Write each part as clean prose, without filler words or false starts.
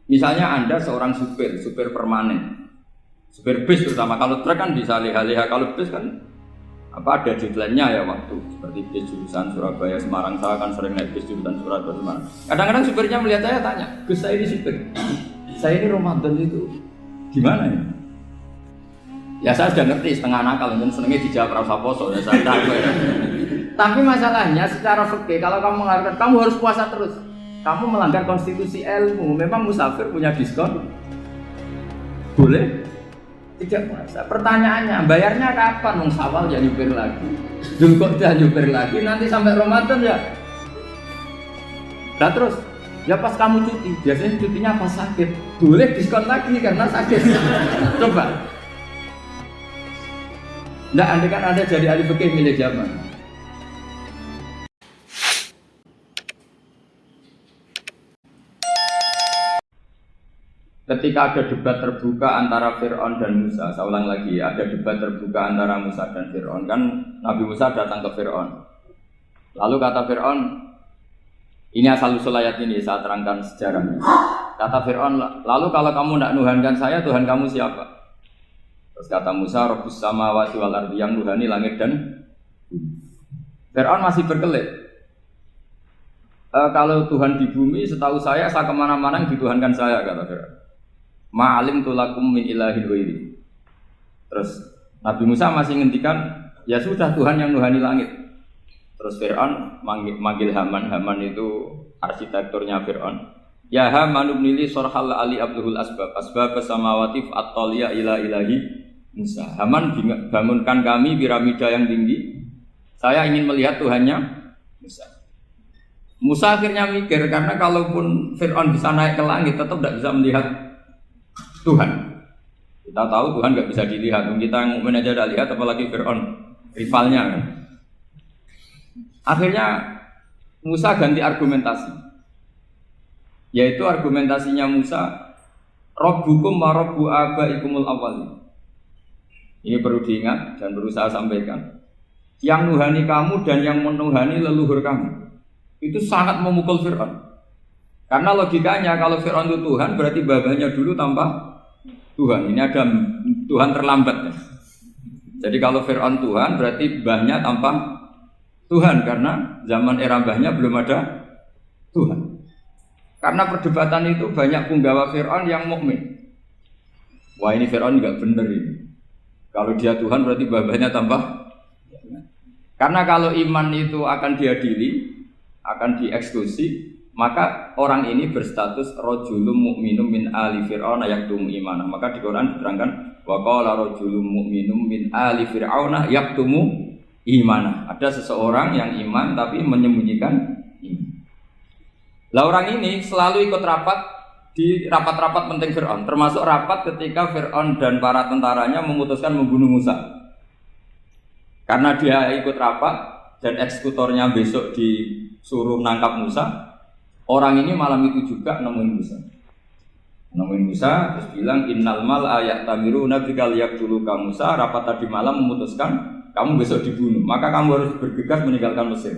Misalnya Anda seorang supir permanen, supir bis terutama. Kalau truk kan bisa leha-leha, kalau bis kan ada deadline-nya ya waktu. Seperti bis jurusan Surabaya Semarang, saya kan sering naik bis jurusan Surabaya Semarang. Kadang-kadang supirnya melihat saya tanya, Gus saya ini supir, saya ini Ramadan itu gimana ya? Ya saya sudah ngerti setengah nakal, dan senengnya dijawab rasa poso ya saya tahu ya. Tapi masalahnya secara fikih kalau kamu mengatakan kamu harus puasa terus, kamu melanggar konstitusi ilmu. Memang musafir punya diskon? Boleh? Tidak puasa. Pertanyaannya, bayarnya kapan? Wong Syawal ya nyupir lagi, Dzulqa'dah nyupir lagi, nanti sampai Ramadan ya. Nah terus, ya pas kamu cuti, biasanya cutinya pas sakit, boleh diskon lagi karena sakit. Coba. Nggak, andai kan Anda jadi ahli fikih milih zaman. Ketika ada debat terbuka antara Fir'aun dan Musa, saya ulang lagi, ada debat terbuka antara Musa dan Fir'aun. Kan Nabi Musa datang ke Fir'aun. Lalu kata Fir'aun, ini asal-usul ayat ini, saya terangkan sejarahnya. Kata Fir'aun, lalu kalau kamu tidak nuhankan saya, Tuhan kamu siapa? Terus kata Musa, Rabbus samawati wal ardi, yang nuhani langit dan bumi. Fir'aun masih berkelit. Kalau Tuhan di bumi, setahu saya kemana-mana yang dituhankan saya, kata Fir'aun. Ma'alim tulakum min ilahin ghairi. Terus Nabi Musa masih ngendikan, ya sudah Tuhan yang nuhani langit. Terus Fir'aun manggil Haman. Haman itu arsitekturnya Fir'aun. Ya Haman ibnili sorhal ali abduhul asbab samawati at-taliya ila ilahi Musa. Haman bangunkan kami piramida yang tinggi. Saya ingin melihat Tuhannya Musa. Musa akhirnya mikir, karena kalaupun Fir'aun bisa naik ke langit tetap tidak bisa melihat Tuhan. Kita tahu Tuhan nggak bisa dilihat. Kita yang mukmin aja tidak lihat, apalagi Fir'aun rivalnya kan. Akhirnya Musa ganti argumentasi, yaitu argumentasinya Musa, Rabbukum wa Rabbu abaikumul awwalin. Ini perlu diingat dan perlu saya sampaikan. Yang nuhani kamu dan yang menuhani leluhur kamu itu sangat memukul Fir'aun. Karena logikanya kalau Fir'aun itu Tuhan, berarti babanya dulu tanpa Tuhan. Ini ada Tuhan terlambat ya. Jadi kalau Fir'aun Tuhan, berarti mbahnya tanpa Tuhan, karena zaman era mbahnya belum ada Tuhan. Karena perdebatan itu banyak punggawa Fir'aun yang mukmin. Wah ini Fir'aun nggak bener ini. Kalau dia Tuhan berarti mbahnya tanpa. Karena kalau iman itu akan diadili, akan dieksekusi, maka orang ini berstatus rajulun mukminum min ali fir'auna yaktumu imanah. Maka di Quran diterangkan wa qala rajulun mukminum min ali fir'auna yaktumu imanah. Ada seseorang yang iman tapi menyembunyikan iman. Lah orang ini selalu ikut rapat di rapat-rapat penting Fir'aun, termasuk rapat ketika Fir'aun dan para tentaranya memutuskan membunuh Musa. Karena dia ikut rapat dan eksekutornya besok disuruh nangkap Musa, orang ini malam itu juga nemuin Musa. Nemuin Musa terus bilang innal mal ayat tamiruna bikal yaqtuluka Musa. Rapat tadi malam memutuskan kamu besok dibunuh, maka kamu harus bergegas meninggalkan Mesir.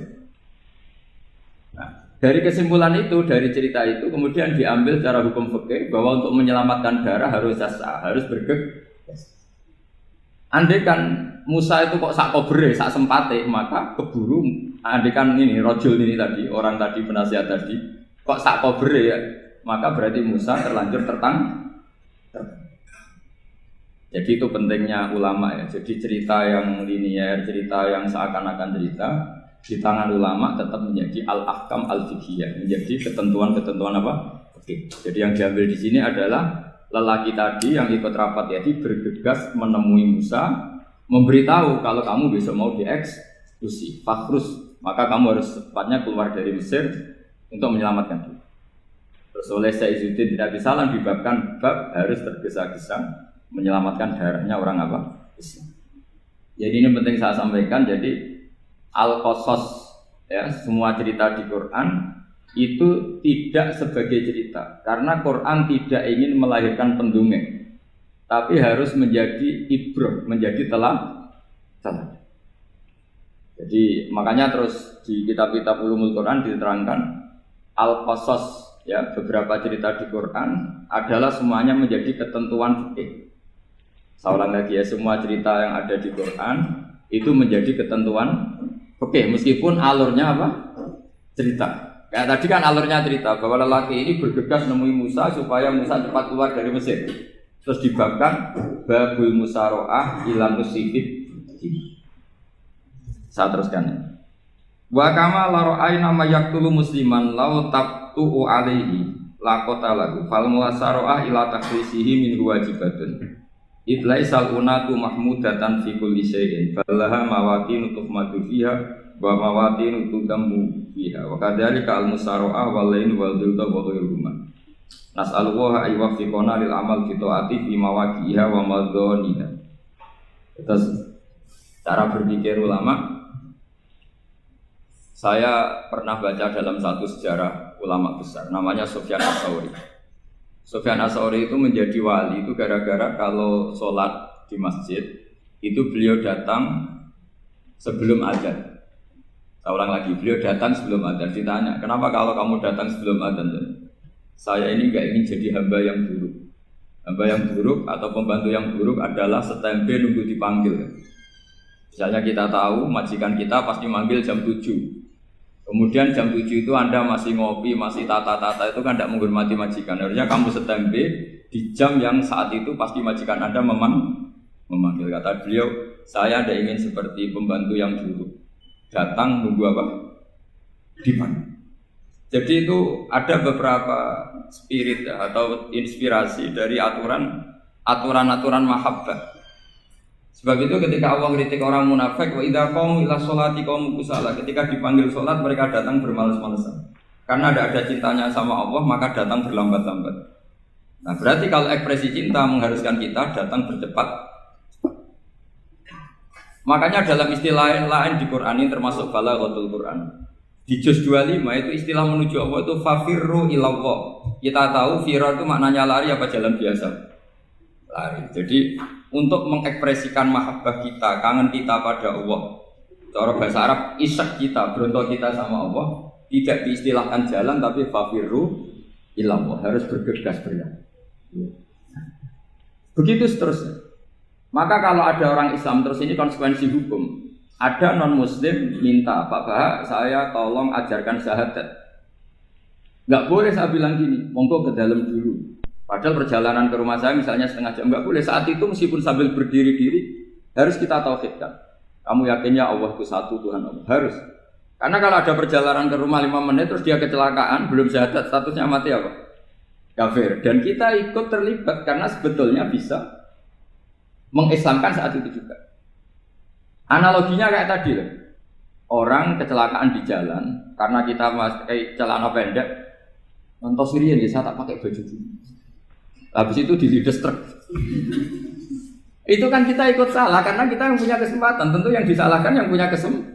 Nah, dari kesimpulan itu, dari cerita itu kemudian diambil secara hukum fikih bahwa untuk menyelamatkan darah harus jasa, harus bergegas. Andai kan Musa itu kok sak kobre, sak sempate, maka keburu. Andai kan ini rojul ini tadi, orang tadi penasihat tadi, kok sak kobre ya, maka berarti Musa terlanjur tertang. Jadi itu pentingnya ulama ya. Jadi cerita yang linier, cerita yang seakan-akan cerita di tangan ulama tetap menjadi al-ahkam al-fiqhiyah, menjadi ketentuan-ketentuan apa? Oke. Jadi yang diambil di sini adalah lelaki tadi yang ikut rapat jadi bergegas menemui Musa, memberitahu kalau kamu besok mau dieksekusi, fakrus, maka kamu harus secepatnya keluar dari Mesir untuk menyelamatkan diri. Terus oleh Syekh Izzuddin tidak Salam dibabkan bab harus tergesa-gesa menyelamatkan darahnya orang apa? Islam. Jadi ini penting saya sampaikan. Jadi al-qasas ya, semua cerita di Quran itu tidak sebagai cerita, karena Quran tidak ingin melahirkan pendongeng, tapi harus menjadi ibrah, menjadi teladan. Jadi makanya terus di kitab-kitab ulumul Quran diterangkan al-qasas ya beberapa cerita di Quran adalah semuanya menjadi ketentuan fikih. Saya ulang lagi ya, semua cerita yang ada di Quran itu menjadi ketentuan fikih meskipun alurnya apa? Cerita. Kayak tadi kan alurnya cerita bahwa lelaki ini bergegas nemui Musa supaya Musa cepat keluar dari Mesir. Terus dibabkan babul musaroah ilan usifid. Saya teruskan. Wa kama laro'aina ma yaqtulu musliman law tabtu'u alaihi laqatalahu fal musaroah ila takhrisihi min wajibatun. Idlaisal unatu mahmudatan fi kulli syai'in falaha mawaqinu tuhmatu fiha wa mawaqinu tudamu fiha wa kadzalika al musaroah wal lain wal dhulta wa ghairuhuma. Nas'alullah ayuwaffiqona lil amal fi ta'ati fi mawaqi'iha wa madhaniha. Terus cara berpikir ulama, saya pernah baca dalam satu sejarah ulama besar namanya Sufyan Ats-Tsauri. Sufyan Ats-Tsauri itu menjadi wali itu gara-gara kalau sholat di masjid itu beliau datang sebelum adzan. Saya ulang lagi, beliau datang sebelum adzan. Ditanya, kenapa kalau kamu datang sebelum adzan? Saya ini enggak ingin jadi hamba yang buruk. Hamba yang buruk atau pembantu yang buruk adalah setempe nunggu dipanggil. Misalnya kita tahu majikan kita pasti manggil jam 7. Kemudian jam 7 itu Anda masih ngopi, masih tata-tata, itu kan tidak menghormati majikan. Harusnya kamu setempe di jam yang saat itu pasti majikan Anda memanggil. Kata beliau, saya tidak ingin seperti pembantu yang buruk. Datang nunggu apa? Dipanggil. Jadi itu ada beberapa spirit atau inspirasi dari aturan-aturan mahabbah. Sebab itu ketika Allah kritik orang munafik, wa idza qamu ila sholati qamu kusala, ketika dipanggil sholat mereka datang bermalas-malasan. Karena ada cintanya sama Allah, maka datang berlambat-lambat. Nah, berarti kalau ekspresi cinta mengharuskan kita datang bercepat. Makanya dalam istilah lain di Quran ini termasuk balaghatul Quran. Di juz 25 itu istilah menuju Allah itu fafirru ilallah. Kita tahu firar itu maknanya lari apa jalan biasa? Lari. Jadi untuk mengekspresikan mahabbah kita, kangen kita pada Allah, cara bahasa Arab isyak kita, berontok kita sama Allah, tidak diistilahkan jalan tapi fafirru ilallah, harus bergegas berlari. Begitu seterusnya. Maka kalau ada orang Islam terus ini konsekuensi hukum. Ada non-muslim minta, Pak Bah, saya tolong ajarkan syahadat. Nggak boleh saya bilang gini, monggo ke dalam dulu. Padahal perjalanan ke rumah saya misalnya setengah jam, nggak boleh. Saat itu meskipun sambil berdiri-diri, harus kita tauhidkan. Kamu yakinnya Allah itu satu, Tuhan Allah. Harus. Karena kalau ada perjalanan ke rumah 5 menit, terus dia kecelakaan, belum syahadat, statusnya mati apa? Kafir. Dan kita ikut terlibat, karena sebetulnya bisa mengislamkan saat itu juga. Analoginya kayak tadi loh. Orang kecelakaan di jalan karena kita pakai celana pendek, nonton sirian ya saya tak pakai baju dulu. Habis itu dilides truk. Itu kan kita ikut salah karena kita yang punya kesempatan. Tentu yang disalahkan yang punya kesempatan.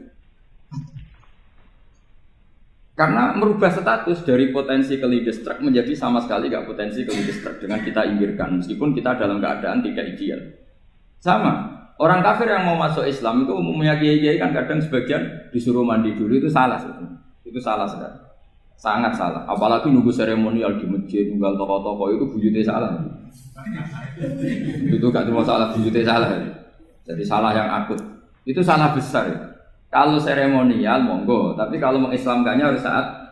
Karena merubah status dari potensi kelides truk menjadi sama sekali gak potensi kelides truk dengan kita inggirkan meskipun kita dalam keadaan tidak ideal. Sama. Orang kafir yang mau masuk Islam itu umumnya kiai-kiai kan kadang sebagian disuruh mandi dulu, itu salah sebetulnya. Itu salah sekali. Sangat salah. Apalagi nunggu seremonial di masjid, nunggal toko-toko itu bujutnya salah. Itu gak cuma salah, bujutnya salah. Jadi salah yang akut. Itu salah besar ya. Kalau seremonial monggo, tapi kalau mengislamkannya harus saat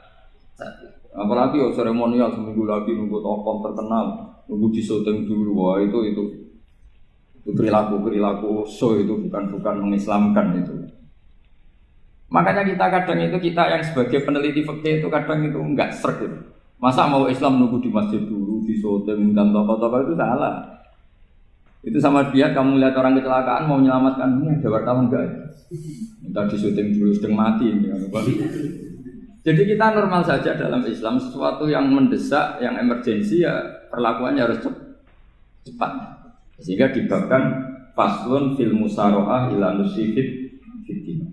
apalagi seremonial seminggu lagi nunggu tokoh terkenal, nunggu di syuting dulu, wah itu perilaku so itu bukan mengislamkan itu. Makanya kita yang sebagai peneliti fikih itu kadang itu enggak sreg gitu. Masa mau Islam nunggu di masjid dulu, di syuting dan tokoh-tokoh itu salah. Itu sama dia kamu lihat orang kecelakaan mau menyelamatkan, ini ada wartawan enggak? Minta di syuting dulu sedang mati ini. Jadi kita normal saja dalam Islam, sesuatu yang mendesak, yang emergensi ya perlakuannya harus cepat. Sehingga dibabkan faslun fil musaroah ila nusifid fitina.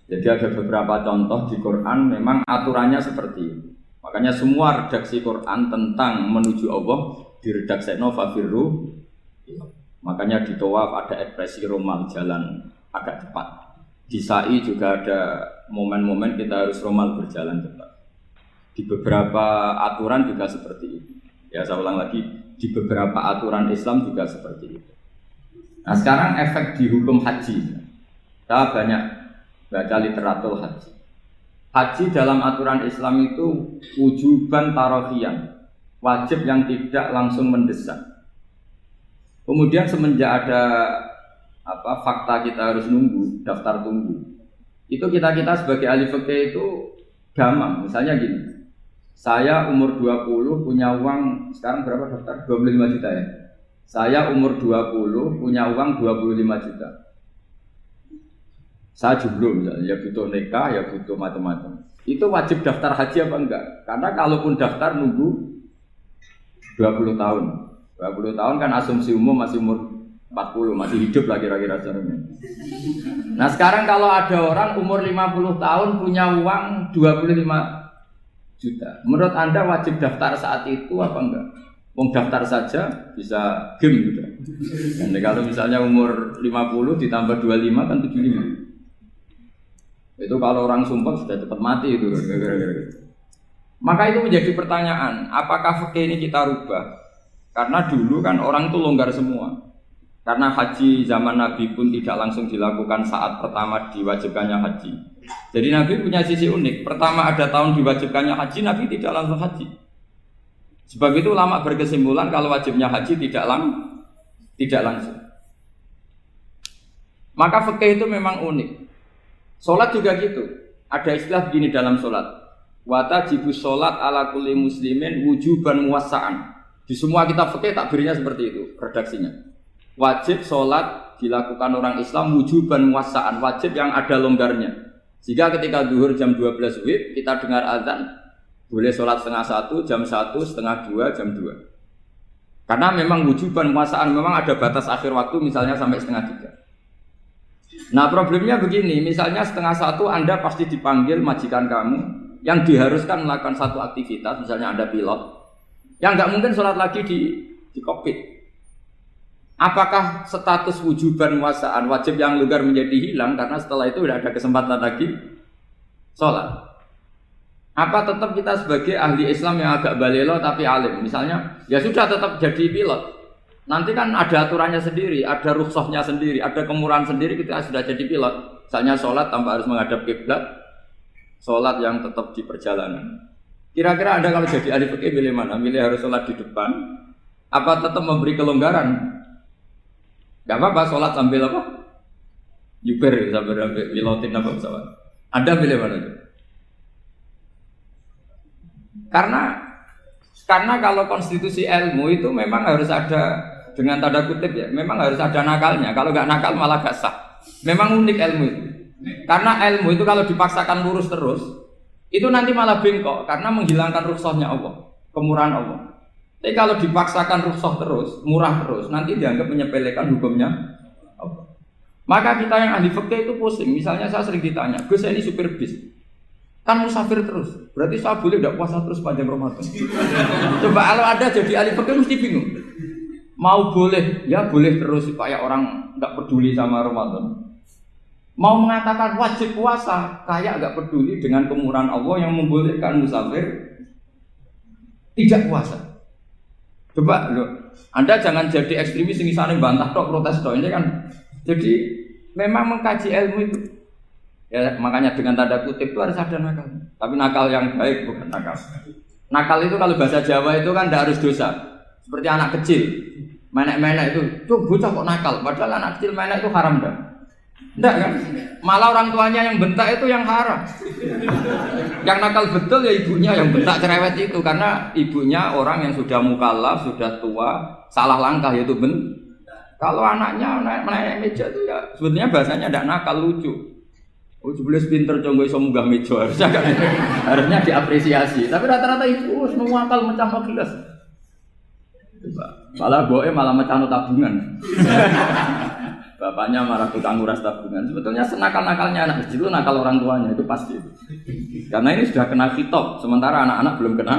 Jadi ada beberapa contoh di Quran memang aturannya seperti itu. Makanya semua redaksi Quran tentang menuju Allah diredakseno fafirru. Makanya di tawaf ada ekspresi romal jalan agak cepat. Di sa'i juga ada momen-momen kita harus romal berjalan cepat. Di beberapa aturan juga seperti itu. Ya saya ulang lagi, di beberapa aturan Islam juga seperti itu. Nah sekarang efek di hukum haji. Saya banyak baca literatur haji. Haji dalam aturan Islam itu wujuban tarofian, wajib yang tidak langsung mendesak. Kemudian semenjak ada fakta kita harus nunggu, daftar tunggu. Itu kita sebagai ahli fikih itu gampang. Misalnya gini, saya umur 20 punya uang, sekarang berapa daftar? 25 juta ya. Saya umur 20 punya uang 25 juta. Saya jomblo misalnya, ya butuh nikah, ya butuh macam-macam. Itu wajib daftar haji apa enggak? Karena kalaupun daftar nunggu 20 tahun. 20 tahun kan asumsi umum masih umur 40, masih hidup lah kira-kira caranya. Nah sekarang kalau ada orang umur 50 tahun punya uang 25 juta. Menurut Anda wajib daftar saat itu apa enggak? Wong daftar saja bisa game gitu. Dan kalau misalnya umur 50 ditambah 25 kan 75. Itu kalau orang sumpah sudah cepat mati itu. Maka itu menjadi pertanyaan, apakah fikih ini kita rubah? Karena dulu kan orang itu longgar semua. Karena haji zaman Nabi pun tidak langsung dilakukan saat pertama diwajibkannya haji. Jadi Nabi punya sisi unik. Pertama ada tahun diwajibkannya haji, Nabi tidak langsung haji. Sebab itu ulama berkesimpulan kalau wajibnya haji tidak langsung. Maka fikih itu memang unik. Sholat juga gitu. Ada istilah begini dalam sholat. Watajibus sholat ala kulli muslimin wujuban muwassa'an. Di semua kitab fikih takbirnya seperti itu, redaksinya. Wajib sholat dilakukan orang Islam wujuban muwassa'an, wajib yang ada longgarnya. Jika ketika zuhur jam 12 WIB kita dengar azan, boleh sholat setengah 1, jam 1, setengah 2, jam 2. Karena memang wujuban muwassa'an, memang ada batas akhir waktu misalnya sampai setengah 3. Nah problemnya begini, misalnya setengah 1 Anda pasti dipanggil majikan kamu yang diharuskan melakukan satu aktivitas, misalnya Anda pilot, yang nggak mungkin sholat lagi di kokpit. Apakah status wujuban muwassa'an wajib yang longgar menjadi hilang karena setelah itu tidak ada kesempatan lagi sholat? Apa tetap kita sebagai ahli Islam yang agak balelo tapi alim, misalnya ya sudah tetap jadi pilot. Nanti kan ada aturannya sendiri, ada rukhsahnya sendiri, ada kemurahan sendiri ketika sudah jadi pilot. Misalnya sholat tanpa harus menghadap kiblat, sholat yang tetap di perjalanan. Kira-kira Anda kalau jadi ahli fikih milih mana? Milih harus sholat di depan, apa tetap memberi kelonggaran? Gak apa-apa, sholat sambil apa? Yuber, sambil pilotin apa pesawat. Anda milih mana? Karena kalau konstitusi ilmu itu memang harus ada, dengan tanda kutip ya, memang harus ada nakalnya. Kalau nggak nakal malah gak sah. Memang unik ilmu itu. Karena ilmu itu kalau dipaksakan lurus terus, itu nanti malah bengkok karena menghilangkan rukhsahnya Allah, kemurahan Allah. Tapi kalau dipaksakan rukhsah terus, murah terus, nanti dianggap menyepelekan hukumnya Allah. Maka kita yang ahli fikih itu pusing. Misalnya saya sering ditanya, Gus saya ini supir bis, kan musafir terus, berarti saya boleh tidak puasa terus panjang Ramadan? Coba kalau ada jadi ahli fikih mesti bingung. Mau boleh, ya boleh terus supaya orang nggak peduli sama Ramadan. Mau mengatakan wajib puasa, kayak nggak peduli dengan kemurahan Allah yang membolehkan musafir tidak puasa. Coba loh, Anda jangan jadi ekstremis yang misalnya bantah tok protes tok ini kan. Jadi memang mengkaji ilmu itu. Ya makanya dengan tanda kutip itu harus ada nakal. Tapi nakal yang baik bukan nakal. Nakal itu kalau bahasa Jawa itu kan tidak harus dosa. Seperti anak kecil, menek-menek itu, tuh bocah kok nakal. Padahal anak kecil menek itu haram dah. Enggak kan? Malah orang tuanya yang bentak itu yang haram. Yang nakal betul ya ibunya yang bentak cerewet itu, karena ibunya orang yang sudah mukallaf, sudah tua, salah langkah yaitu Kalau anaknya naik meja itu ya sebetulnya bahasanya tidak nakal, lucu. Oh jelas pinter conggo iso munggah meja, harusnya diapresiasi. Tapi rata-rata itu semua akal mecah gelas. Malah boe malah mecah tabungan. Bapaknya malah tukang nguras tabungan. Sebetulnya senakal-nakalnya anak kecil itu nakal orang tuanya, itu pasti. Karena ini sudah kena khitab, sementara anak-anak belum kena.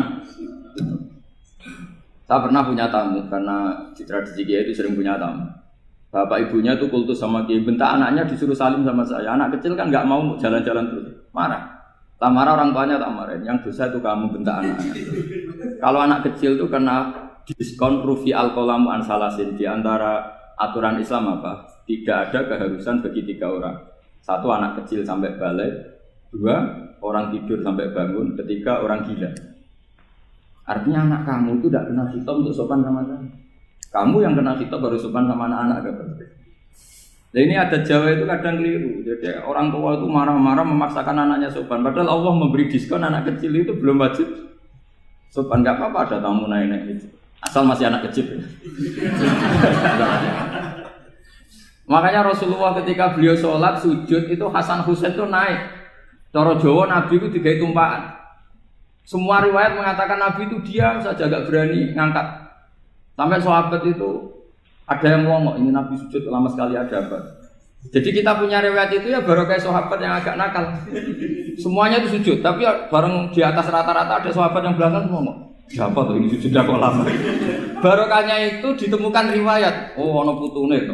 Saya pernah punya tamu, karena di tradisi Kiai itu sering punya tamu. Bapak ibunya itu kultus sama Kiai, bentak anaknya disuruh salim sama saya. Anak kecil kan nggak mau jalan-jalan terus, marah. Tak marah orang tuanya, tak marahin. Yang dosa itu kamu bentak anak-anak. Kalau anak kecil itu kena diskon rufi al-qalamu an salasin. Di antara aturan Islam apa? Tidak ada keharusan bagi 3 orang. 1 anak kecil sampai balik, 2 orang tidur sampai bangun, 3 orang gila. Artinya anak kamu itu tidak kena khitab untuk sopan sama kamu. Kamu yang kena khitab baru sopan sama anak-anak. Nah ini ada Jawa itu kadang keliru. Jadi orang tua itu marah-marah memaksakan anaknya sopan. Padahal Allah memberi diskon anak kecil itu belum wajib sopan. Gak apa-apa ada tamu naik-naik itu. Asal masih anak kecil. Makanya Rasulullah ketika beliau sholat sujud itu Hasan Husain itu naik. Cara Jawa Nabi itu 3 tumpahan. Semua riwayat mengatakan Nabi itu diam saja gak berani ngangkat. Sampai sahabat itu ada yang ngomong, ini Nabi sujud lama sekali ada apa? Jadi kita punya riwayat itu ya baru kayak sahabat yang agak nakal. Semuanya itu sujud, tapi bareng di atas rata-rata ada sahabat yang belakang ngomong, siapa tuh ini sujud kok lama? Barokahnya itu ditemukan riwayat, oh ono putune.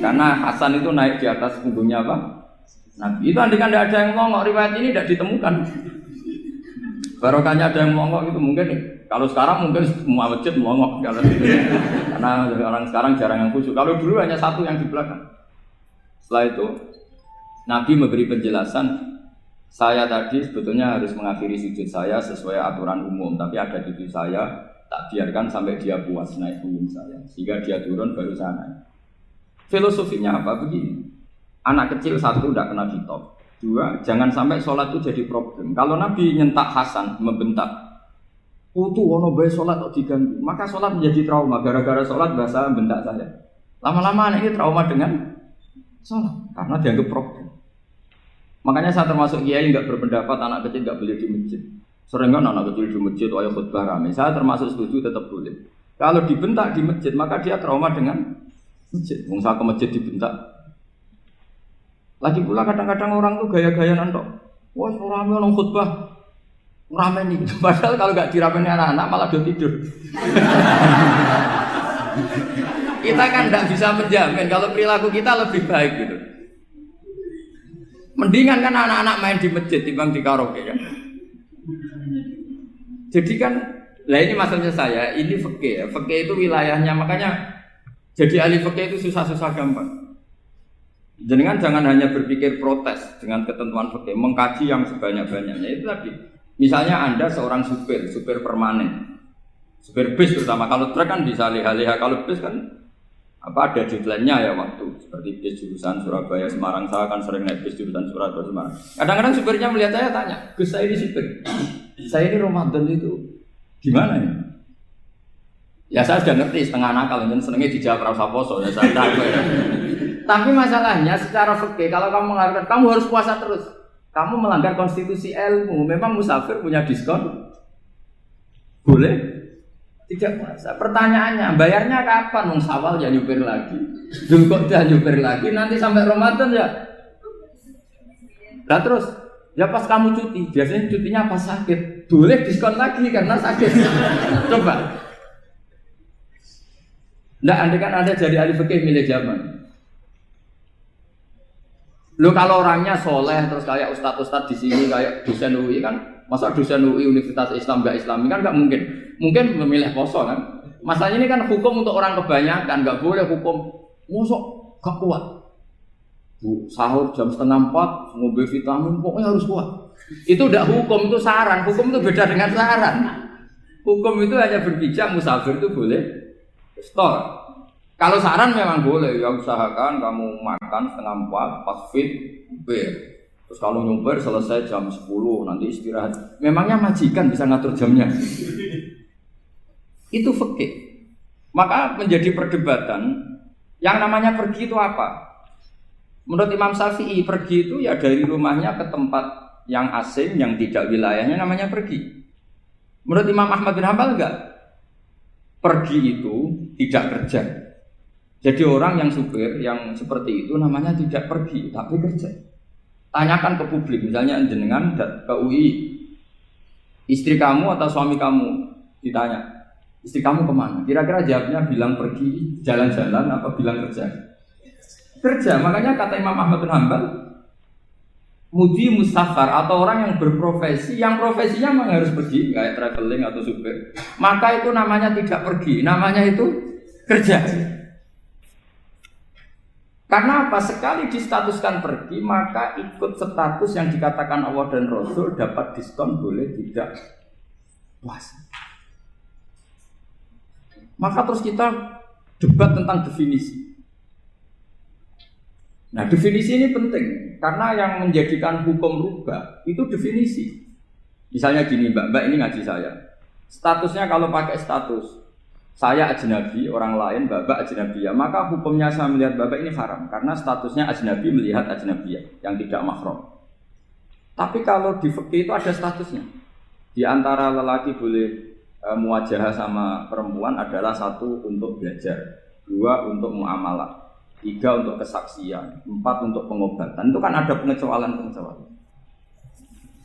Karena Hasan itu naik di atas punggungnya apa? Nabi. Itu andikan tidak ada yang ngomong, riwayat ini tidak ditemukan. Barokahnya ada yang ngomong itu mungkin. Kalau sekarang mungkin semua masjid melongok karena orang sekarang jarang yang khusyuk. Kalau dulu hanya 1 yang di belakang. Setelah itu Nabi memberi penjelasan, saya tadi sebetulnya harus mengakhiri sujud saya sesuai aturan umum, tapi ada cucu saya tak biarkan sampai dia puas naik punggung saya, sehingga dia turun baru saya naik. Filosofinya apa? Begini, anak kecil 1 tidak kena khitab, 2 jangan sampai sholat itu jadi problem. Kalau Nabi nyentak Hasan, membentak, putu ono bae sholat kok diganggu, maka sholat menjadi trauma. Gara-gara sholat bahasa bentak saya. Lama-lama anak ini trauma dengan sholat karena dianggap problem. Makanya saya termasuk kiai nggak berpendapat anak kecil nggak boleh di masjid. Sering kan anak kecil di masjid, ayo khutbah rame. Saya termasuk setuju tetap boleh. Kalau dibentak di masjid maka dia trauma dengan masjid. Wong saya ke masjid dibentak. Lagi pula kadang-kadang orang tuh gaya-gayaan tok. Wah, rame orang khutbah. Ramen nih, padahal kalau nggak diramein anak-anak malah dia tidur. Kita kan nggak bisa menjamin kalau perilaku kita lebih baik gitu. Mendingan kan anak-anak main di masjid timbang di karaoke kan. Jadi kan, lah ini maksudnya saya, ini fikih ya. Fikih itu wilayahnya, makanya jadi ahli fikih itu susah-susah gampang. Jenengan jangan hanya berpikir protes dengan ketentuan fikih, mengkaji yang sebanyak-banyaknya itu tadi. Misalnya Anda seorang supir permanen, supir bis terutama, kalau truk kan bisa leha-leha, kalau bis kan apa ada deadline-nya ya waktu, seperti bis jurusan Surabaya Semarang, saya kan sering naik bis jurusan Surabaya Semarang. Kadang-kadang supirnya melihat saya tanya, Gus saya ini supir, saya ini Ramadan itu gimana ya? Ya saya sudah ngerti setengah nakal, dan senengnya dijawab rasa poso ya saya tahu ya. Tapi masalahnya secara fikih kalau kamu mengatakan kamu harus puasa terus. Kamu melanggar konstitusi ilmu. Memang musafir punya diskon? Boleh? Tidak puasa. Pertanyaannya, bayarnya kapan? Wong Syawal ya nyupir lagi, Dzulqa'dah nyupir lagi, nanti sampai Ramadan ya. Nah terus, ya pas kamu cuti, biasanya cutinya pas sakit, boleh diskon lagi karena sakit. Coba. Nggak, andai kan Anda jadi ahli fikih milih zaman. Lo kalau orangnya soleh terus kayak ustadz di sini kayak dosen UI kan, masa dosen UI Universitas Islam nggak Islami kan nggak mungkin. Mungkin memilih poso kan. Masalahnya ini kan hukum untuk orang kebanyakan, nggak boleh hukum musuh gak kuat. Sahur jam 3:30 ngombe vitamin pokoknya harus kuat. Itu udah hukum, itu saran. Hukum itu beda dengan saran. Hukum itu hanya berpijak musafir itu boleh store. Kalau saran memang boleh, ya usahakan kamu makan 3:30 pas fit, bir. Terus kalau nyumpir selesai jam 10 nanti istirahat. Memangnya majikan bisa ngatur jamnya? Itu fikih. Maka menjadi perdebatan. Yang namanya pergi itu apa? Menurut Imam Syafi'i pergi itu ya dari rumahnya ke tempat yang asing yang tidak wilayahnya namanya pergi. Menurut Imam Ahmad bin Hanbal enggak. Pergi itu tidak kerja. Jadi orang yang supir yang seperti itu namanya tidak pergi tapi kerja. Tanyakan ke publik, misalnya jenengan ke UI, istri kamu atau suami kamu ditanya, istri kamu kemana? Kira-kira jawabnya bilang pergi jalan-jalan apa bilang kerja? Kerja. Makanya kata Imam Ahmad bin Hanbal, mudi musafar atau orang yang berprofesi, yang profesinya memang harus pergi kayak traveling atau supir, maka itu namanya tidak pergi, namanya itu kerja. Karena apa? Sekali distatuskan pergi, maka ikut status yang dikatakan Allah dan Rasul dapat diskon, boleh tidak puasa. Maka terus kita debat tentang definisi. Nah, definisi ini penting karena yang menjadikan hukum rubah itu definisi. Misalnya gini, Mbak ini ngaji saya. Statusnya kalau pakai status saya ajnabi, orang lain Mbak ajnabiyah, maka hukumnya saya melihat Mbak ini haram karena statusnya ajnabi melihat ajnabiyah yang tidak mahram. Tapi kalau di fikih itu ada statusnya. Di antara lelaki boleh muwajahah sama perempuan adalah 1 untuk belajar, 2 untuk muamalah, 3 untuk kesaksian, 4 untuk pengobatan. Itu kan ada pengecualian.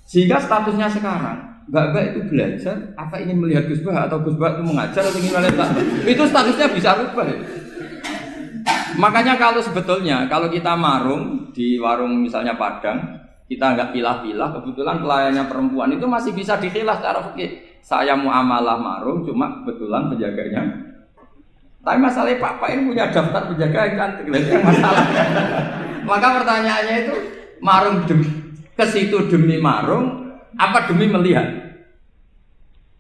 Sehingga statusnya sekarang, Mbak itu belajar, apa ingin melihat Gus Bah atau Gus Bah itu mengajar atau ingin melihat itu statusnya bisa rubah. Ya? Makanya kalau sebetulnya kalau kita marung di warung misalnya Padang, kita nggak pilah-pilah, kebetulan pelayannya perempuan itu masih bisa dikhilah secara fikih. Saya muamalah marung, cuma kebetulan penjaganya. Tapi masalahnya Pak ini punya daftar penjaga yang cantik, yang masalah. Maka pertanyaannya itu marung ke situ demi marung, apa demi melihat?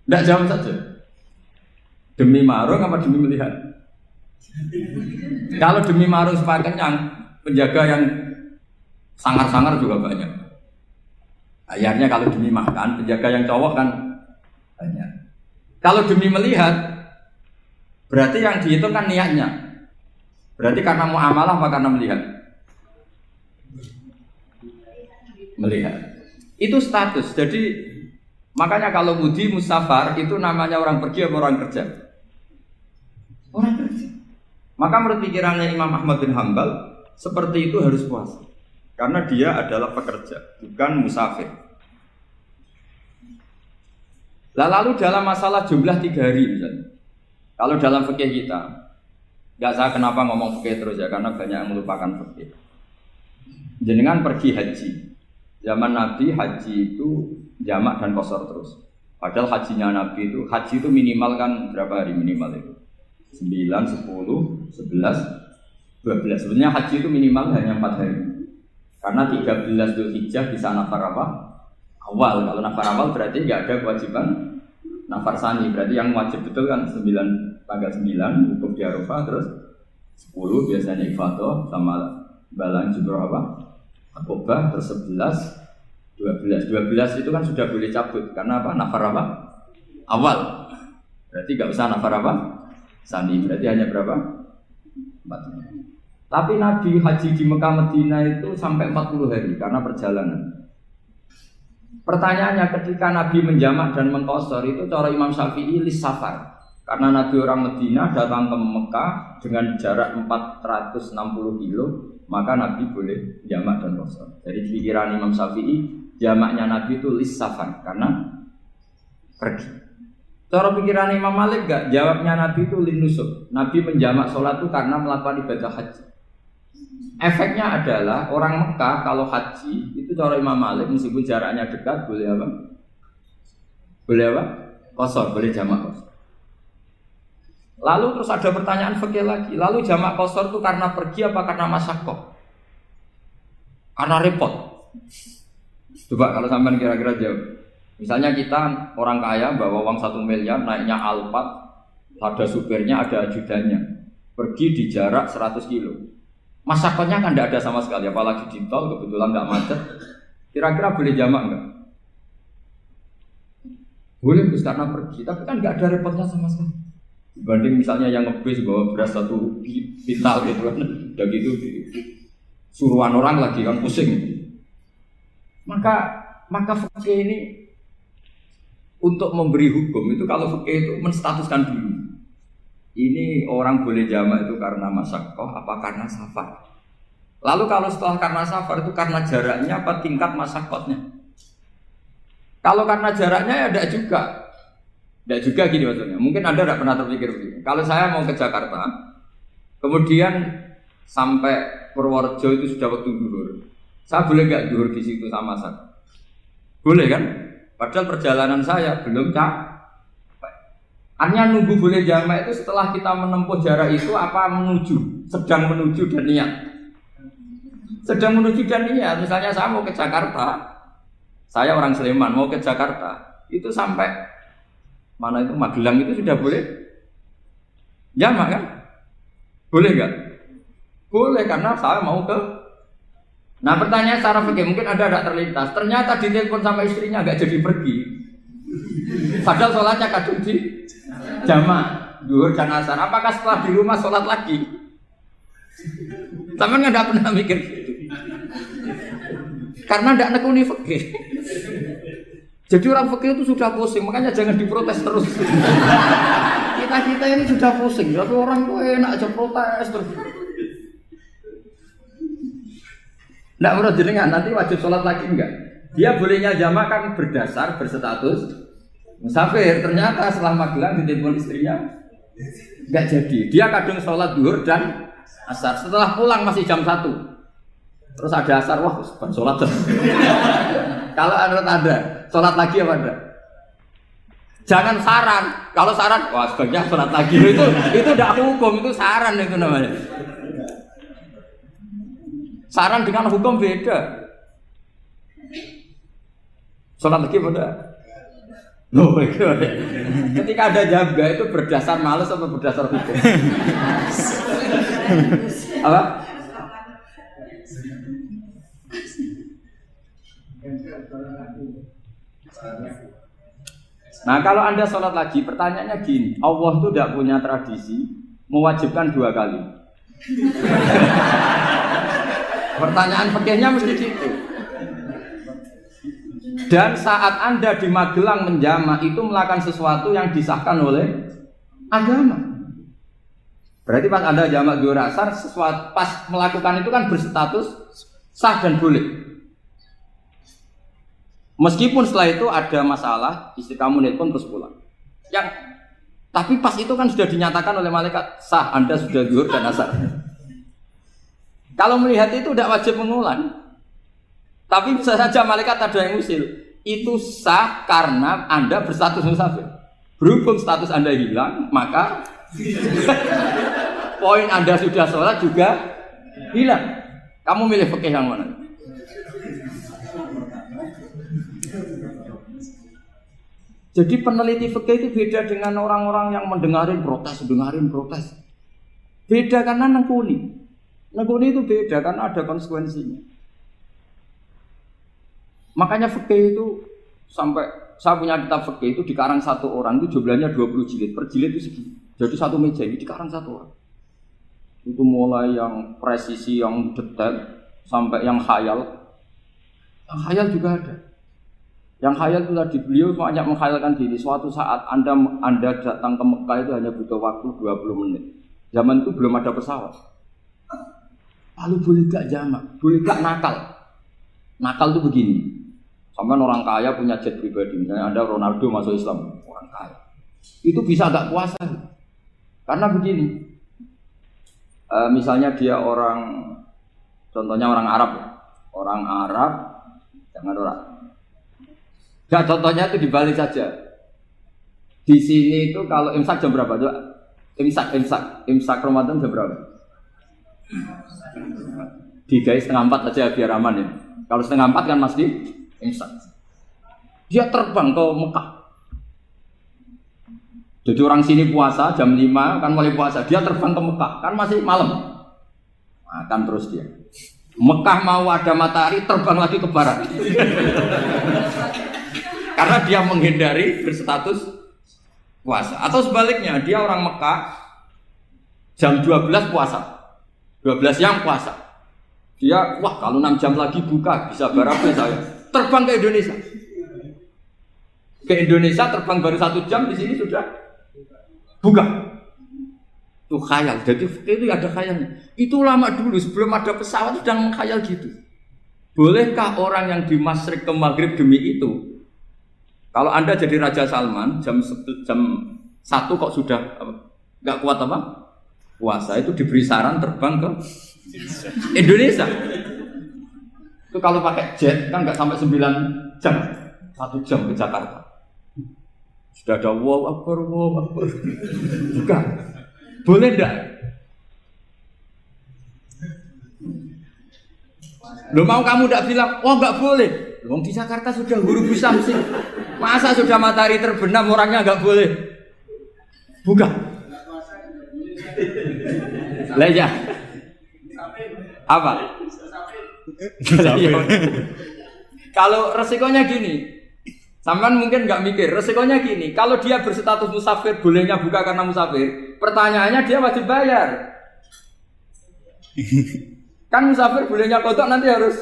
Tidak jawab saja. Demi marung apa demi melihat? Kalau demi marung supaya kenyang, penjaga yang sangar-sangar juga banyak. Akhirnya kalau demi makan, penjaga yang cowok kan banyak. Kalau demi melihat, berarti yang dihitung kan niatnya. Berarti karena muamalah apa karena melihat? Melihat. Itu status. Jadi makanya kalau mudi musafar itu namanya orang pergi atau orang kerja? Orang kerja. Maka menurut pikirannya Imam Ahmad bin Hanbal seperti itu harus puasa. Karena dia adalah pekerja, bukan musafir. Lalu dalam masalah jumlah 3 hari misalnya. Kalau dalam fikih kita, nggak saya kenapa ngomong fikih terus ya, karena banyak yang melupakan fikih. Jenengan pergi haji. Zaman Nabi haji itu jamak dan qashar terus. Padahal hajinya Nabi itu, haji itu minimal kan berapa hari minimal itu? 9, 10, 11, 12. Sebenarnya haji itu minimal hanya 4 hari. Karena 13 Dzulhijjah bisa nafar apa? Awal. Kalau nafar awal berarti nggak ada kewajiban nafar sani. Berarti yang wajib betul kan 9, tanggal 9 wukuf di Arafah, terus 10 biasanya ifadah sama balan jumroh apa? Akobah, terus 11, 12 itu kan sudah boleh cabut karena apa? Nafar apa? Awal. Berarti nggak usah nafar apa? Sani. Berarti hanya berapa? 4. Tapi Nabi haji di Mekah Medina itu sampai 40 hari karena perjalanan. Pertanyaannya ketika Nabi menjamak dan mengqashar itu cara Imam Syafi'i lis safar. Karena Nabi orang Medina datang ke Mekah dengan jarak 460 kilo, maka Nabi boleh jamak dan qashar. Jadi pikiran Imam Syafi'i jamaknya Nabi itu lis safar karena pergi. Cara pikiran Imam Malik enggak, jawabnya Nabi itu lin nusuk. Nabi menjamak sholat itu karena melakukan ibadah haji. Efeknya adalah orang Mekah kalau haji itu cara Imam Malik meskipun jaraknya dekat boleh apa? Boleh apa? Qashar, boleh jamak qashar. Lalu terus ada pertanyaan fikih lagi. Lalu jamak qashar itu karena pergi apa karena masyaqqah? Karena repot. Coba kalau sampean kira-kira jawab. Misalnya kita orang kaya bawa uang 1 miliar naiknya Alphard, ada supirnya, ada ajudannya. Pergi di jarak 100 kilo. Masyaqqahnya kan tidak ada sama sekali, apalagi di tol kebetulan nggak macet. Kira-kira boleh jamak nggak? Boleh terus karena pergi, tapi kan nggak ada repotnya sama sekali. Dibanding misalnya yang ngebis bawa beras 1 pintal gitu kan, udah gitu suruhan orang lagi kan pusing. Maka fikih ini untuk memberi hukum itu kalau fikih itu menstatuskan dulu. Ini orang boleh jamak itu karena masyaqqah apa karena safar. Lalu kalau setelah karena safar itu karena jaraknya apa tingkat masyaqqahnya. Kalau karena jaraknya ya tidak juga. Tidak juga gini maksudnya. Mungkin Anda tidak pernah terpikir begini. Kalau saya mau ke Jakarta, kemudian sampai Purworejo itu sudah waktu zuhur. Saya boleh nggak zuhur di situ sama asar? Boleh kan? Padahal perjalanan saya belum capek. Artinya nunggu boleh jamak itu setelah kita menempuh jarak itu apa menuju, sedang menuju dan niat. Sedang menuju dan niat. Misalnya saya mau ke Jakarta, saya orang Sleman mau ke Jakarta, itu sampai mana itu Magelang itu sudah boleh jamak kan? Boleh nggak? Boleh karena saya mau ke. Nah pertanyaan secara fikih mungkin ada tidak terlintas. Ternyata ditelepon sama istrinya nggak jadi pergi. Padahal sholatnya kadung di jamak, zuhur dan asar. Apakah setelah di rumah sholat lagi? Sama nggak pernah mikir gitu. Karena tidak nekuni fikih. Jadi orang fikih itu sudah pusing, makanya jangan diprotes terus. Kita ini sudah pusing, tapi orang itu enak aja protes terus. Nggak menurut jenengan nanti wajib sholat lagi enggak? Dia bolehnya jamak kan berdasar berstatus musafir. Ternyata setelah Magelang ditelepon istrinya enggak jadi. Dia kadung sholat zuhur dan asar. Setelah pulang masih jam 1. Terus ada asar, wah bukan sholat. Kalau ada sholat lagi apa ada? Jangan saran. Kalau saran, wah sebaiknya sholat lagi. Itu tidak hukum, itu saran itu namanya. Saran dengan hukum beda. Sholat lagi pada. Loh, ketika ada jaga itu berdasar malas atau berdasar hukum? Apa? Nah kalau Anda sholat lagi, pertanyaannya gini, Allah itu tidak punya tradisi mewajibkan 2 kali. Pertanyaan fikihnya mesti gitu. Dan saat Anda di Magelang menjamak itu melakukan sesuatu yang disahkan oleh agama. Berarti pas Anda jamak zuhur asar, sesuatu pas melakukan itu kan berstatus sah dan boleh. Meskipun setelah itu ada masalah, istri kamu nelpon terus pulang. Tapi pas itu kan sudah dinyatakan oleh malaikat sah, Anda sudah zuhur dan asar. Kalau melihat itu tidak wajib mengulang. Tapi bisa saja malaikat ada yang usil. Itu sah karena Anda berstatus musafir. Berhubung status Anda hilang, maka poin Anda sudah sholat juga hilang. Kamu milih fikih yang mana? Jadi peneliti fikih itu beda dengan orang-orang yang mendengarin protes. Beda karena nengkuni. Nengkuni itu beda karena ada konsekuensinya. Makanya fikih itu sampai saya punya kitab fikih itu dikarang satu orang itu jumlahnya 20 jilid. Per jilid itu segini. Jadi satu meja ini dikarang satu orang. Itu mulai yang presisi, yang detail sampai yang khayal. Yang khayal juga ada. Yang khayal itu tadi beliau banyak menghayalkan diri. Suatu saat Anda datang ke Mekah itu hanya butuh waktu 20 menit. Zaman itu belum ada pesawat. Lalu boleh gak jamak? Boleh gak nakal? Nakal itu begini. Sampai orang kaya punya jet pribadi. Misalnya Anda Ronaldo masuk Islam, orang kaya. Itu bisa gak puasa? Karena begini. Misalnya dia orang, contohnya orang Arab. Orang Arab, jangan orang. Ya contohnya itu dibalik saja. Di sini itu kalau imsak jam berapa? Imsak Ramadan jam berapa? 3:30 aja biar aman ya. Kalau 3:30 kan masih imsak. Dia terbang ke Mekah. Jadi orang sini puasa jam 5 kan mulai puasa. Dia terbang ke Mekah kan masih malam. Makan terus dia. Mekah mau ada matahari terbang lagi ke barat. Karena dia menghindari berstatus puasa. Atau sebaliknya, dia orang Mekah jam 12 puasa. 12 siang puasa. Dia, wah kalau 6 jam lagi buka, bisa barabe saya. Terbang ke Indonesia. Ke Indonesia terbang baru 1 jam, di sini sudah buka. Itu khayal. Jadi itu ada khayalnya. Itu lama dulu, sebelum ada pesawat sudah mengkhayal gitu. Bolehkah orang yang di Masyrik ke Maghrib demi itu? Kalau Anda jadi Raja Salman jam 1 kok sudah nggak kuat apa? Puasa itu diberi saran terbang ke Indonesia. Itu kalau pakai jet kan nggak sampai 9 jam, 1 jam ke Jakarta. Sudah ada wow akbar. Bukan. Boleh enggak? Loh mau kamu enggak bilang, wah enggak boleh. Wong di Jakarta sudah huruf samsi. Masa sudah matahari terbenam orangnya enggak boleh? Bukan. Lah ya. Apa? Kalau resikonya gini, sampean mungkin nggak mikir, resikonya gini, kalau dia berstatus musafir, bolehnya buka karena musafir, pertanyaannya dia wajib bayar. Kan musafir bolehnya kodok nanti harus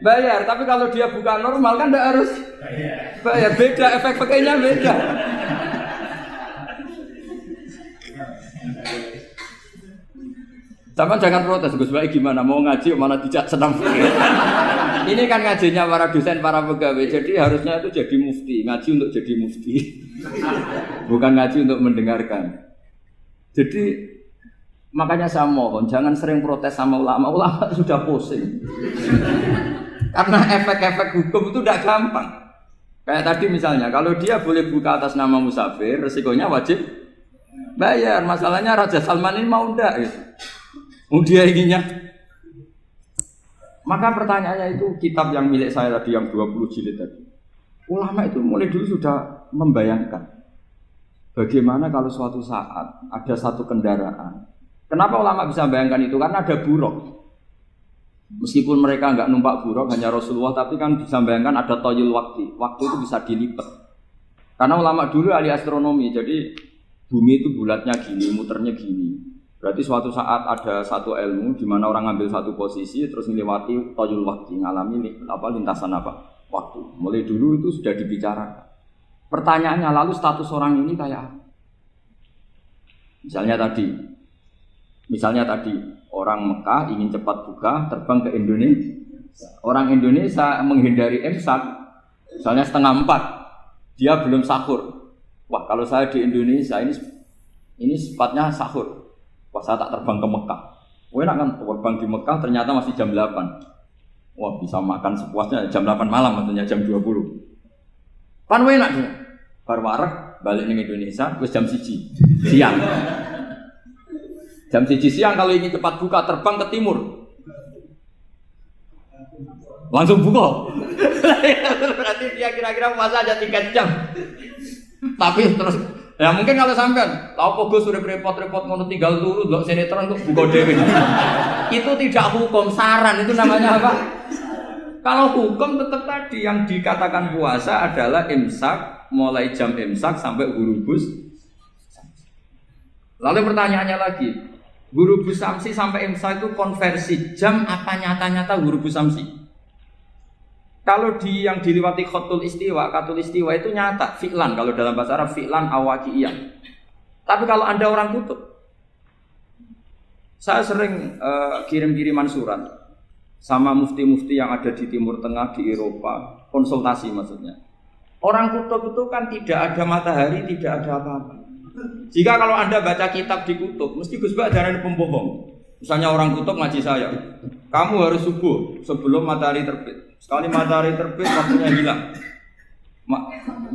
bayar, tapi kalau dia buka normal kan nggak harus bayar, beda, efek-efeknya beda. Sama jangan protes, Gus Baik gimana mau ngaji mana dijak senam. Ini kan ngajinya para dosen, para pegawai. Jadi harusnya itu jadi mufti, ngaji untuk jadi mufti. Bukan ngaji untuk mendengarkan. Jadi makanya saya mohon jangan sering protes sama ulama. Ulama sudah pusing. Karena efek-efek hukum itu tidak gampang. Kayak tadi misalnya, kalau dia boleh buka atas nama musafir, resikonya wajib bayar. Masalahnya Raja Salman ini mau enggak gitu. Dia inginnya. Maka pertanyaannya itu kitab yang milik saya tadi yang 20 jilid tadi. Ulama itu mulai dulu sudah membayangkan bagaimana kalau suatu saat ada satu kendaraan. Kenapa ulama bisa bayangkan itu? Karena ada buruk. Meskipun mereka enggak numpak buruk, hanya Rasulullah, tapi kan bisa bayangkan ada toyul waktu. Waktu itu bisa dilipat. Karena ulama dulu ahli astronomi, jadi bumi itu bulatnya gini, muternya gini. Berarti suatu saat ada satu ilmu di mana orang ngambil satu posisi terus melewati toyul waktu, ngalami lintasan waktu. Mulai dulu itu sudah dibicarakan. Pertanyaannya lalu status orang ini kayak apa? Misalnya tadi orang Mekah ingin cepat buka terbang ke Indonesia. Orang Indonesia menghindari imsak, misalnya 3:30, dia belum sahur. Wah kalau saya di Indonesia ini sifatnya sahur. Wah saya tak terbang ke Mekah. Wah enak kan terbang di Mekah ternyata masih jam 8. Wah bisa makan sepuasnya jam 8 malam maksudnya jam 20. Kan enak dia. Bar wareg balik ning Indonesia wis jam 1 siang. Jam 1 siang kalau ingin cepat buka terbang ke timur. Langsung buka. Berarti dia kira-kira puasa aja 3 jam. Tapi terus ya mungkin kalau sampean, lha opo Gus urip repot-repot ngono tinggal turu ndelok sinetron kok buka dhewe. Itu tidak hukum, saran itu namanya apa? Kalau hukum tetap tadi yang dikatakan puasa adalah imsak, mulai jam imsak sampai hurubus. Lalu pertanyaannya lagi, hurubus samsi sampai imsak itu konversi jam apa nyata-nyata hurubus samsi? Kalau yang diliwati khatul istiwa itu nyata, fi'lan. Kalau dalam bahasa Arab, fi'lan awaqi'iyah. Tapi kalau Anda orang kutub, saya sering kirim-kiriman surat sama mufti-mufti yang ada di Timur Tengah, di Eropa, konsultasi maksudnya. Orang kutub itu kan tidak ada matahari, tidak ada apa-apa. Jika kalau Anda baca kitab di kutub, mesti Gus Bak darani pembohong. Misalnya orang kutub ngaji saya, kamu harus subuh sebelum matahari terbit. Sekali matahari terbit waktunya hilang.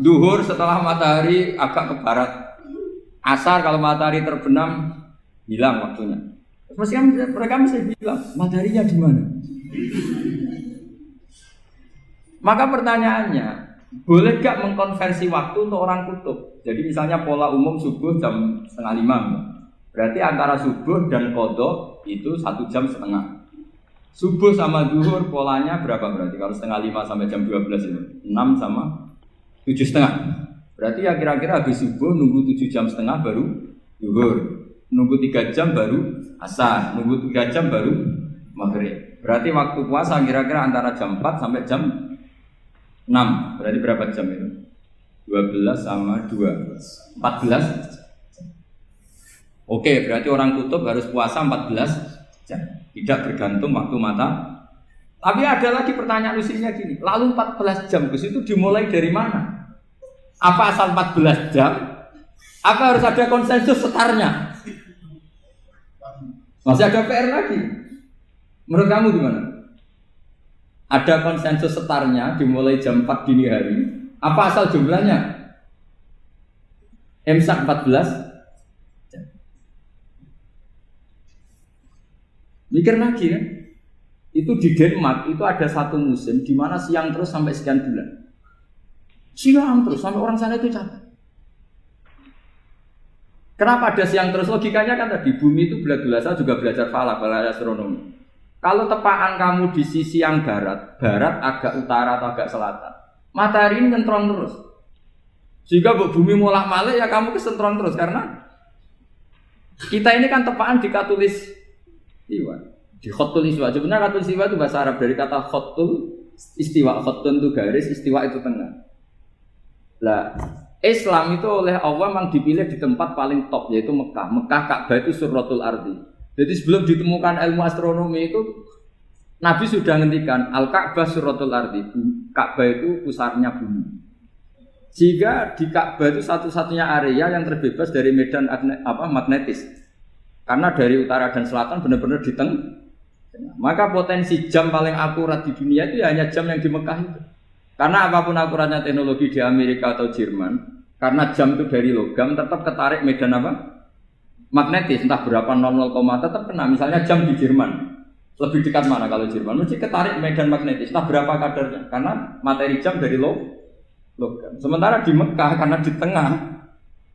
Duhur setelah matahari agak ke barat. Asar kalau matahari terbenam hilang waktunya. Mereka mesti bilang mataharinya di mana? Maka pertanyaannya, boleh gak mengkonversi waktu untuk orang kutub? Jadi misalnya pola umum subuh jam 4:30. Berarti antara subuh dan qadha itu 1,5 jam. Subuh sama zuhur polanya berapa berarti? Kalau 4:30 sampai jam 12 itu 6 sama 7,5. Berarti ya kira-kira habis subuh nunggu 7,5 jam baru zuhur, nunggu 3 jam baru asar, nunggu 3 jam baru maghrib. Berarti waktu puasa kira-kira antara jam 4 sampai jam 6. Berarti berapa jam itu? 12 sama 2 14. Oke, berarti orang kutub harus puasa 14 jam. Tidak bergantung waktu mata. Tapi ada lagi pertanyaan lucunya gini, lalu 14 jam Gus itu dimulai dari mana? Apa asal 14 jam? Apa harus ada konsensus setarnya? Masih ada PR lagi. Menurut kamu gimana? Ada konsensus setarnya dimulai jam 4 dini hari. Apa asal jumlahnya? Imsak 14 jam. Mikir lagi kan? Itu di Denmark itu ada satu musim di mana siang terus sampai sekian bulan. Siang terus sampai orang sana itu capek. Kenapa ada siang terus? Logikanya kan tadi bumi itu belajar juga belajar falak, belajar astronomi. Kalau tepaan kamu di sisi yang barat agak utara atau agak selatan, matahari ini nyentrong terus. Sehingga bumi molak-malik ya kamu kesentron terus karena kita ini kan tepaan di katulis istiwa, di khotul istiwa. Sebenarnya katulis istiwa itu bahasa Arab dari kata khotul istiwa. Khotun itu garis, istiwa itu tengah. Lah, Islam itu oleh Allah memang dipilih di tempat paling top yaitu Mekah. Mekah Ka'bah itu surratul ardi. Jadi sebelum ditemukan ilmu astronomi itu Nabi sudah ngendikan Al-Ka'bah surratul ardi. Ka'bah itu pusarnya bumi. Jika di Ka'bah itu satu-satunya area yang terbebas dari medan magnetis. Karena dari utara dan selatan benar-benar di tengah. Maka potensi jam paling akurat di dunia itu ya hanya jam yang di Mekah itu. Karena apapun akuratnya teknologi di Amerika atau Jerman, karena jam itu dari logam tetap ketarik medan magnetis, entah berapa 00, tetap kena. Misalnya jam di Jerman lebih dekat mana kalau Jerman? Mesti ketarik medan magnetis, entah berapa kadarnya. Karena materi jam dari logam. Sementara di Mekah karena di tengah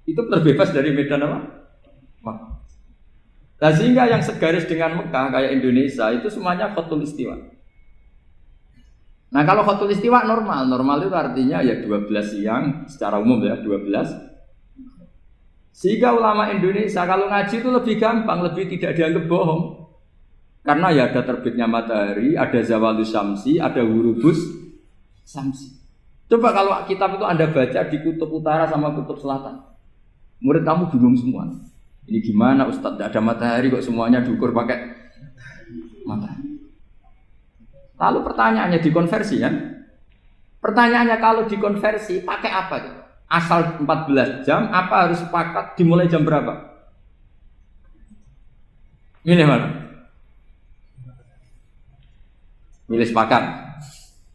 itu terbebas dari medan magnetis. Nah, sehingga yang segaris dengan Mekah kayak Indonesia itu semuanya khotul istiwa. Nah kalau khotul istiwa normal itu artinya ya 12 siang secara umum ya 12. Sehingga ulama Indonesia kalau ngaji itu lebih gampang, lebih tidak dianggap bohong. Karena ya ada terbitnya matahari, ada zawalus syamsi, ada hurubus syamsi. Coba kalau kitab itu Anda baca di kutub utara sama kutub selatan. Murid kamu bingung semua. Ini gimana Ustadz, tidak ada matahari kok semuanya diukur pakai matahari. Lalu pertanyaannya dikonversi kan? Pertanyaannya kalau dikonversi pakai apa gitu? Asal 14 jam, apa harus sepakat dimulai jam berapa? Milih mana? Milih sepakat.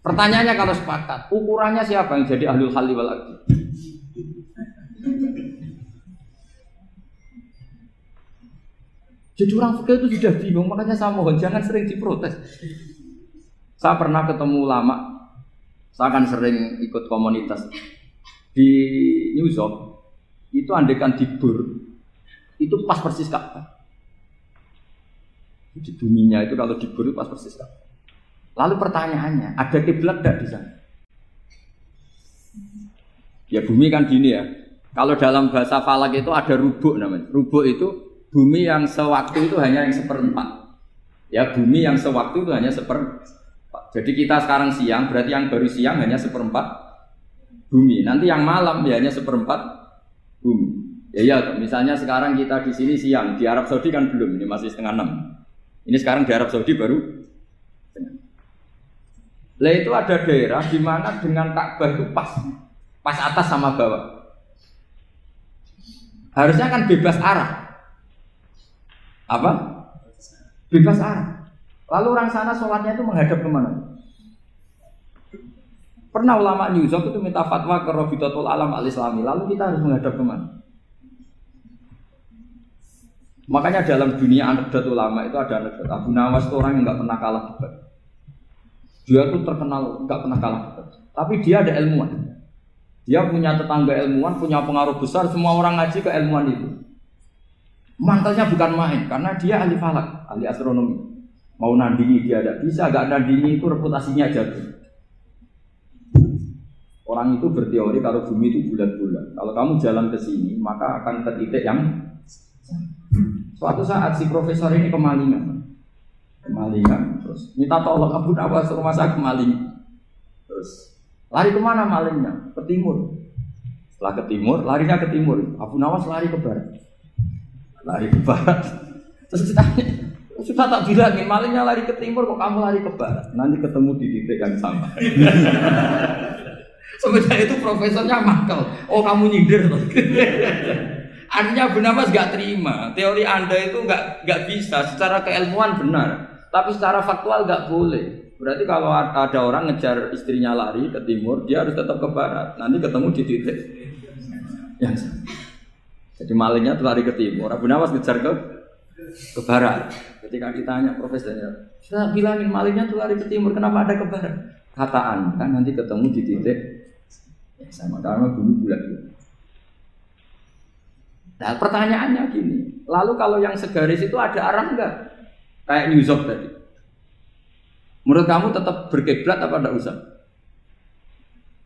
Pertanyaannya kalau sepakat, ukurannya siapa yang jadi ahlul halli wal aqdi? Jadi orang fikih itu sudah bingung, makanya saya mohon jangan sering diprotes. Saya pernah ketemu ulama, saya kan sering ikut komunitas di New York, itu andekan di Bur, itu pas persis Ka'bah. Di buminya itu kalau di Bur itu pas persis Ka'bah. Lalu pertanyaannya, ada kiblat tidak di sana? Ya bumi kan gini ya. Kalau dalam bahasa falak itu ada rubuk namanya. Rubuk itu bumi yang sewaktu itu hanya yang seperempat. Ya bumi yang sewaktu itu hanya seperempat. Jadi kita sekarang siang, berarti yang baru siang hanya seperempat bumi. Nanti yang malam ya hanya seperempat bumi. Ya, misalnya sekarang kita di sini siang, di Arab Saudi kan belum, ini masih 5:30. Ini sekarang di Arab Saudi baru. Lah itu ada daerah di mana dengan Ka'bah itu pas atas sama bawah. Harusnya kan bebas arah. Apa? Bebas arah. Lalu orang sana sholatnya itu menghadap kemana? Pernah ulama New York itu minta fatwa ke Rabitatul Alam Al-Islami, lalu kita harus menghadap kemana? Makanya dalam dunia anekdot ulama itu ada anekdot Abu Nawas itu orang yang nggak pernah kalah debat. Dia tuh terkenal nggak pernah kalah debat, tapi dia ada ilmuwan. Dia punya tetangga ilmuwan, punya pengaruh besar, semua orang ngaji ke ilmuwan itu. Mantelnya bukan main, karena dia ahli falak, ahli astronomi. Mau nandingi dia tidak bisa, nggak nandingi itu reputasinya jatuh. Orang itu berteori kalau bumi itu bulat-bulat. Kalau kamu jalan ke sini, maka akan ke titik yang suatu saat si profesor ini kemalingan, terus minta tolong Abu Nawas rumah saya kemalingan. Terus lari kemana malingnya? Ke timur. Setelah ke timur, larinya ke timur. Abu Nawas lari ke barat. Terus ditanya, sudah tak bilangin malingnya lari ke timur, kok kamu lari ke barat? Nanti ketemu di titik yang sama. Sebenarnya itu profesornya makel. Oh kamu nyindir loh. Artinya Abu Nawas gak terima. Teori Anda itu gak bisa. Secara keilmuan benar. Tapi secara faktual nggak boleh. Berarti kalau ada orang ngejar istrinya lari ke timur, dia harus tetap ke barat. Nanti ketemu di titik yang sama. Jadi malingnya tuh lari ke timur, Abu Nawas ngejar ke barat. Ketika ditanya profesornya, saya bilangin malingnya tuh lari ke timur, kenapa ada ke barat? Kataan kan nanti ketemu di titik yang sama karena bumi bulat. Nah pertanyaannya gini, lalu kalau yang segaris itu ada arah enggak? Kayak New York tadi. Menurut kamu tetap berkiblat apa enggak usah?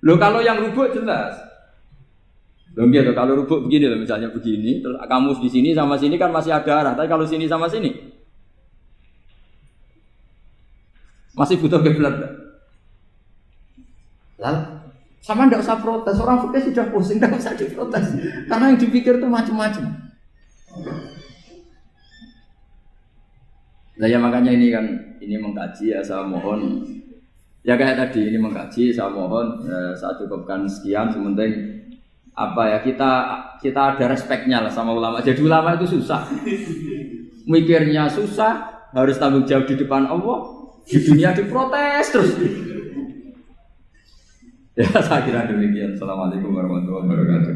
Loh kalau yang rubuk jelas. Loh gitu, kalau rubuk begini loh, misalnya begini, terus kamu di sini sama sini kan masih ada arah. Tapi kalau sini sama sini masih butuh kiblat enggak? Lalu sama ndak usah protes, orang fikih sudah pusing, ndak usah diprotes. Karena yang dipikir itu macam-macam. Nah ya makanya ini mengkaji ya saya mohon. Ya kayak tadi ini mengkaji saya mohon saya cukupkan sekian. Sementing apa ya kita ada respeknya lah sama ulama. Jadi ulama itu susah, mikirnya susah, harus tanggung jawab di depan Allah. Di dunia diprotes terus. Ya saya kira demikian. Assalamualaikum warahmatullahi wabarakatuh.